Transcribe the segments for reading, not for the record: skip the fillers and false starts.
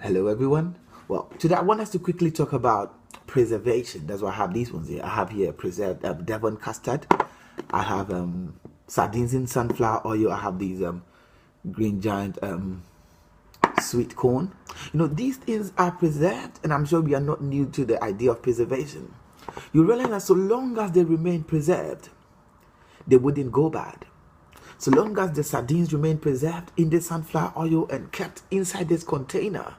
Hello everyone. Well, today I want us to quickly talk about preservation. That's why I have these ones here. I have here preserved Devon custard. I have sardines in sunflower oil. I have these green giant sweet corn. You know, these things are preserved, and I'm sure we are not new to the idea of preservation. You realize that so long as they remain preserved, they wouldn't go bad. So long as the sardines remain preserved in the sunflower oil and kept inside this container,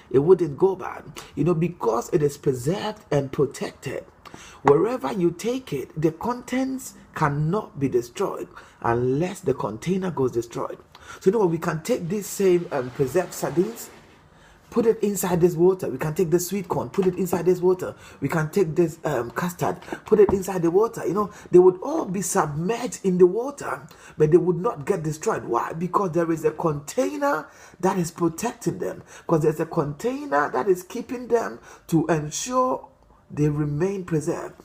it wouldn't go bad. You know, because it is preserved and protected. Wherever you take it, the contents cannot be destroyed unless the container goes destroyed. So you know what? We can take these same preserved sardines, put it inside this water. We can take the sweet corn, put it inside this water. We can take this custard, put it inside the water. You know, they would all be submerged in the water, but they would not get destroyed. Why? Because there is a container that is protecting them. Because there's a container that is keeping them to ensure they remain preserved.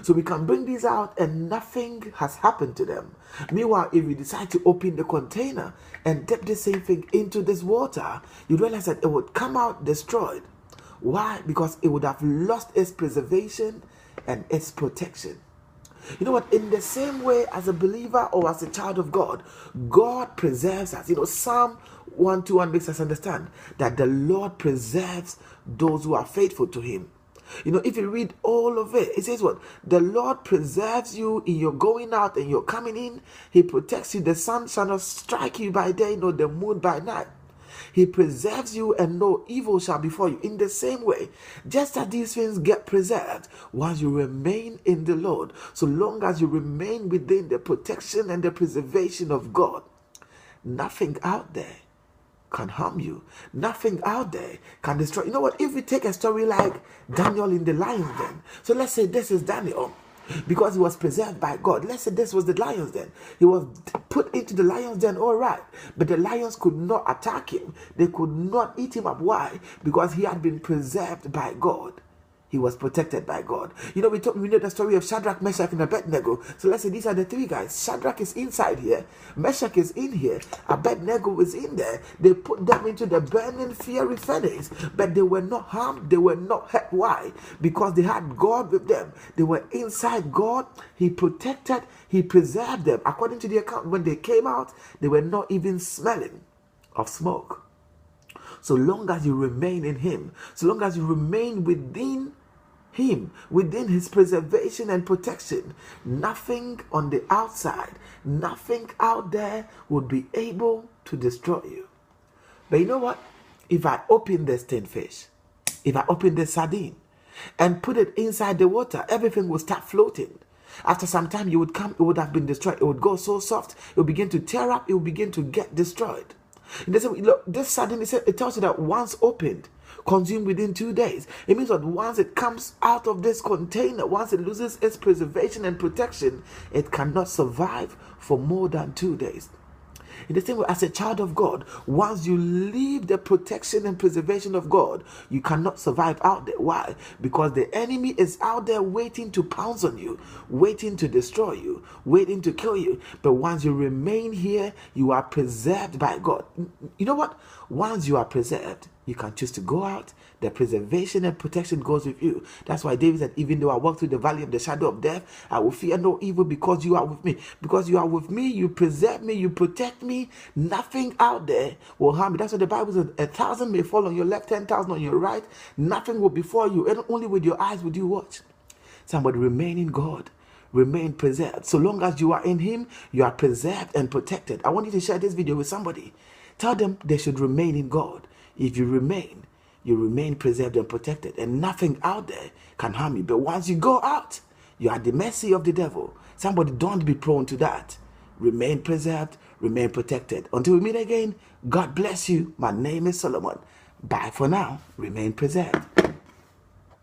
So we can bring these out and nothing has happened to them. Meanwhile, if we decide to open the container and dip the same thing into this water, you realize that it would come out destroyed. Why? Because it would have lost its preservation and its protection. You know what? In the same way as a believer or as a child of God, God preserves us. You know, Psalm 121 makes us understand that the Lord preserves those who are faithful to Him. You know, if you read all of it, it says what? The Lord preserves you in your going out and your coming in. He protects you. The sun shall not strike you by day, nor the moon by night. He preserves you and no evil shall befall you. In the same way, just as these things get preserved, once you remain in the Lord, so long as you remain within the protection and the preservation of God, nothing out there can harm you. Nothing out there can destroy. You know what? If we take a story like Daniel in the lion's den. So let's say this is Daniel because he was preserved by God. Let's say this was the lion's den. He was put into the lion's den, all right. But the lions could not attack him. They could not eat him up. Why? Because he had been preserved by God. He was protected by God. You know, we know the story of Shadrach, Meshach, and Abednego. So let's say these are the three guys. Shadrach is inside here. Meshach is in here. Abednego is in there. They put them into the burning fiery furnace. But they were not harmed. They were not hurt. Why? Because they had God with them. They were inside God. He protected. He preserved them. According to the account, when they came out, they were not even smelling of smoke. So long as you remain in Him, so long as you remain within Him, within His preservation and protection, nothing on the outside, nothing out there would be able to destroy you. But you know what? If I open this tin fish, if I open this sardine and put it inside the water, everything will start floating. After some time, you would come, it would have been destroyed. It would go so soft, it would begin to tear up, it would begin to get destroyed. Look, this sardine, it tells you that once opened, consumed within 2 days. It means that once it comes out of this container, once it loses its preservation and protection, it cannot survive for more than 2 days. In the same way, as a child of God, once you leave the protection and preservation of God, you cannot survive out there. Why? Because the enemy is out there waiting to pounce on you, waiting to destroy you, waiting to kill you. But once you remain here, you are preserved by God. You know what? Once you are preserved, you can choose to go out. The preservation and protection goes with you. That's why David said, even though I walk through the valley of the shadow of death, I will fear no evil because you are with me. Because you are with me, you preserve me, you protect me. Nothing out there will harm me. That's what the Bible says. 1,000 may fall on your left, 10,000 on your right. Nothing will befall you. And only with your eyes would you watch. Somebody remain in God. Remain preserved. So long as you are in Him, you are preserved and protected. I want you to share this video with somebody. Tell them they should remain in God. If you remain preserved and protected, and nothing out there can harm you. But once you go out, you are at the mercy of the devil. Somebody, don't be prone to that. Remain preserved, remain protected. Until we meet again, God bless you. My name is Solomon. Bye for now. Remain preserved.